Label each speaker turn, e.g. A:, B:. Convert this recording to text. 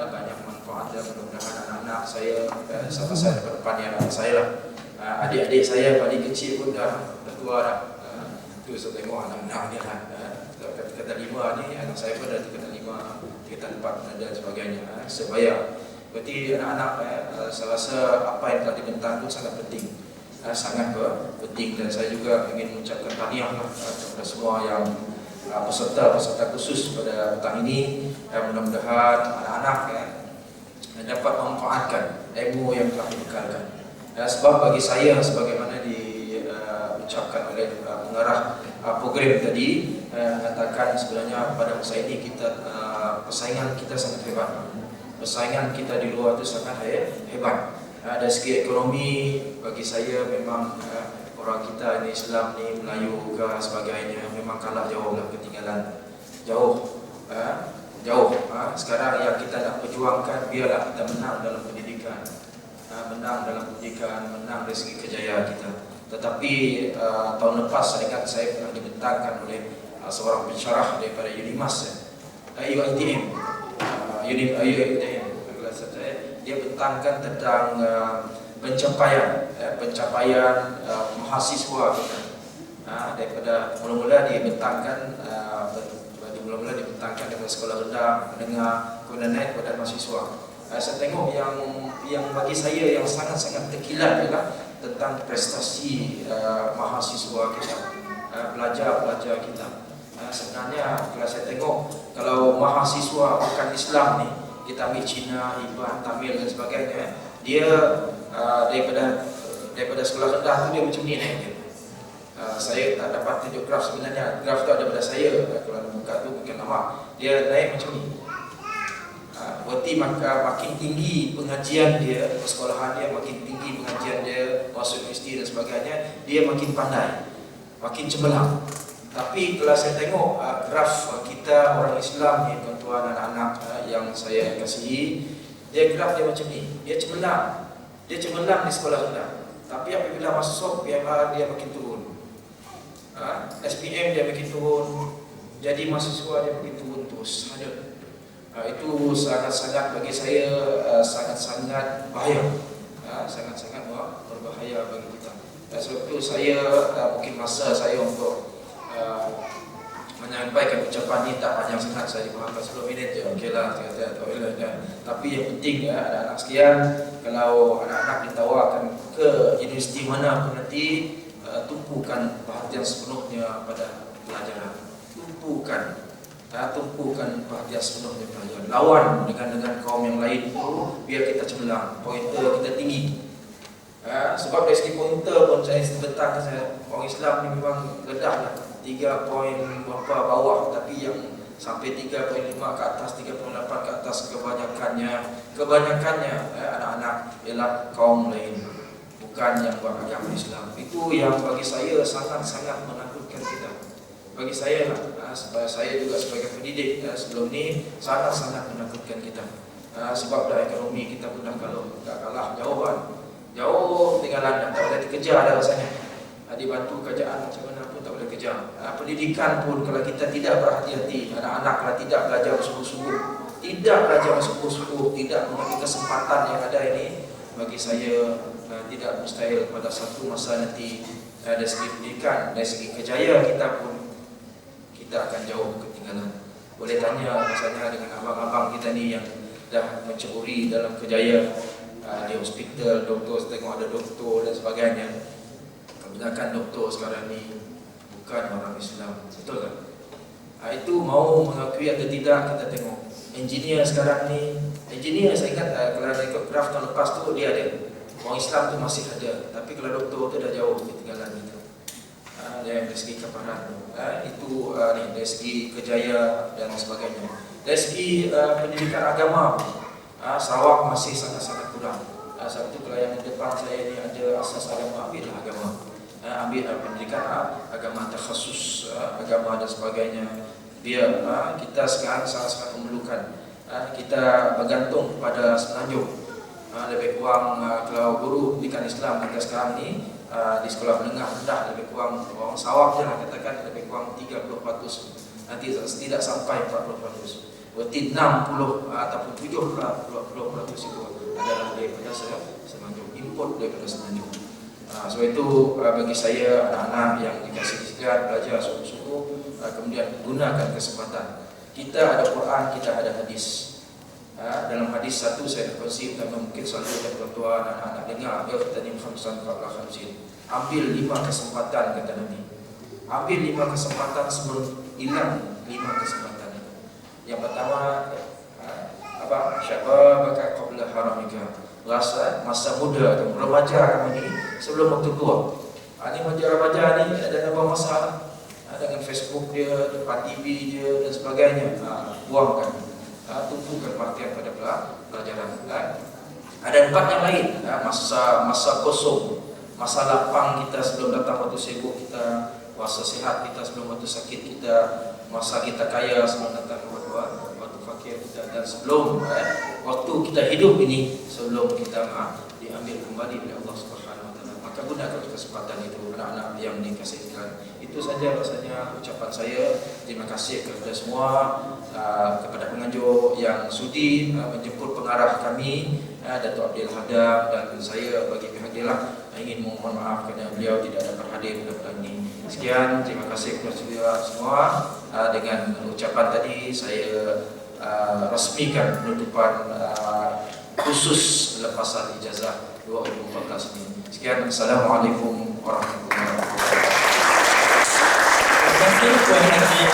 A: banyak manfaatnya. Mudah-mudahan anak-anak saya, sama saya ke depannya anak saya lah, adik-adik saya paling kecil pun dah tua dah. Itu saya tengok anak-anak dia lah. Tingkatan 5 ni anak saya pun dah tingkatan 5, tingkatan 4 dan sebagainya. Sebaya berarti anak-anak saya rasa apa yang telah dibentang itu sangat penting. Sangat penting, dan saya juga ingin mengucapkan tahniah kepada semua yang peserta khusus pada petang ini. Mudah-mudahan anak-anak dapat memanfaatkan ilmu yang telah dibekalkan. Sebab bagi saya, sebagaimana diucapkan oleh pengarah program tadi, mengatakan sebenarnya pada masa ini kita persaingan kita sangat hebat. Persaingan kita di luar itu sangat hebat. Dari segi ekonomi, bagi saya memang orang kita ini Islam ni, Melayu ke sebagainya, memang kalah jauh lah, ketinggalan jauh. Sekarang yang kita nak perjuangkan, biarlah kita menang dalam pendidikan, menang dari segi kejayaan kita. Tetapi tahun lepas saya ingat saya pernah dibentangkan oleh seorang pensyarah daripada UNIMAS, UiTM, dia bentangkan tentang pencapaian mahasiswa kita. Daripada mula-mula dibentangkan daripada sekolah rendah, menengah, kemudian naik kepada mahasiswa. Saya tengok yang bagi saya yang sangat-sangat terkilat ialah tentang prestasi mahasiswa kita, pelajar-pelajar kita. Sebenarnya kalau saya tengok, kalau mahasiswa bukan Islam ni, kita ambil Cina, Iban, Tamil dan sebagainya, dia daripada sekolah rendah tu dia macam ni naik. Saya tak dapat tunjuk graf sebenarnya. Graf tu ada pada saya, kalau nak buka tu bukan nama. Dia naik macam ni. Berarti makin tinggi pengajian dia, persekolahan dia, makin tinggi pengajian dia, masuk universiti dan sebagainya, dia makin pandai, makin cemerlang. Tapi kalau saya tengok graf kita orang Islam ni, tuan-tuan, anak-anak yang saya kasihi, graf dia macam ni. Dia cemerlang di sekolah rendah. Tapi apabila masuk PMR dia makin turun, SPM dia makin turun, jadi mahasiswa dia makin turun terus. Itu sangat-sangat bagi saya sangat-sangat bahaya, sangat-sangat berbahaya bagi kita. Sebab itu saya mungkin masa saya untuk menyampaikan ucapan ini tak panjang sangat, saya dimaafkan 10 minit je, okeylah, tapi yang penting anak-anak sekalian, kalau anak-anak ditawarkan ke universiti mana pun nanti, tumpukan perhatian sepenuhnya pada pelajaran, tumpukan perhatian sepenuhnya pelajaran. Lawan dengan kaum yang lain itu, biar kita cemerlang, pointer kita tinggi. Sebab dari segi pointer pun saya bentang, orang Islam ni memang rendah lah, 3 poin berapa bawah, tapi yang sampai 3.5 ke atas, 3.8 ke atas, kebanyakannya anak-anak ialah kaum lain, bukan yang beragama Islam. Itu yang bagi saya sangat-sangat menakutkan kita. Bagi saya lah, supaya saya juga sebagai pendidik sebelum ni, sangat-sangat menakutkan kita. Sebab dah ekonomi kita pun dah kalah jauh tinggalan, tak boleh dikejar dah rasanya. Dibantu kerjaan macam mana pun tak boleh kejar. Pendidikan pun kalau kita tidak berhati-hati, anak-anak kalau tidak belajar bersungguh-sungguh, tidak mengambil kesempatan yang ada ini, bagi saya tidak mustahil pada satu masa nanti dari segi pendidikan, dari segi kejayaan kita pun, kita akan jauh ketinggalan. Boleh tanya misalnya dengan abang-abang kita ni yang dah menceburi dalam kejayaan di hospital, doktor, tengok ada doktor dan sebagainya. Kebanyakan doktor sekarang ni bukan orang Islam, betul tak? Itu mau mengakui atau tidak, kita tengok. Engineer sekarang ni, saya ingat kalau ikut graf tahun lepas tu dia ada. Orang Islam tu masih ada, tapi kalau doktor tu dah jauh ketinggalan kita. Dari segi keparan itu dari segi kejayaan dan sebagainya. Dari segi pendidikan agama, Sarawak masih sangat-sangat kurang. Sebab itu kalau yang di depan saya ni ada asas agama, ambillah agama. Ambil pendidikan agama, takhasus agama dan sebagainya. Biar kita sekarang sangat-sangat memerlukan. Kita bergantung pada semenanjung. Lebih kurang kalau guru pendidikan Islam kita sekarang ni di sekolah menengah rendah lebih kurang orang Sarawak je lah katakan lebih kurang 30%, nanti tidak sampai 40%. Berarti 60 ataupun 70% itu adalah daripada Semenanjung, import daripada Semenanjung. Sebab itu bagi saya, anak-anak yang dikasih istirahat, belajar sungguh-sungguh, kemudian gunakan kesempatan. Kita ada Quran, kita ada hadis. Dalam hadis satu saya berkongsi, pertama mungkin selalu ada tuan-tuan, anak-anak dengar, "Ightanim khamsan qabla khamsin." Ambil 5 kesempatan, kata Nabi. Ambil 5 kesempatan sebelum hilang 5 kesempatan. Yang pertama, syababaka qabla haramika. Masa muda atau remaja kamu ini sebelum waktu tua. Ini remaja ni ada apa masalah? Dengan Facebook dia, depan TV dia dan sebagainya. Buangkan. Tumpukan perhatian pada pelajaran. Ada tempat yang lain, masa kosong, masa lapang kita sebelum datang waktu sibuk kita, masa sihat kita sebelum waktu sakit kita, masa kita kaya sebelum datang waktu fakir kita, dan sebelum waktu kita hidup ini sebelum kita diambil kembali oleh Allah Subhanahu Wa Taala. Maka gunakan kesempatan itu, anak-anak yang dikasihkan. Itu saja rasanya ucapan saya. Terima kasih kepada semua, kepada penganjur yang sudi menjemput pengarah kami, Datuk Abdul Hadab, dan saya bagi pihak dia ingin mohon maaf kerana beliau tidak dapat hadir pada petang ini. Sekian, terima kasih kepada semua. Dengan ucapan tadi saya resmikan penutupan khusus lepasan ijazah 2014 ini. Sekian, Assalamualaikum warahmatullahi wabarakatuh.
B: Terima kasih Puan Haji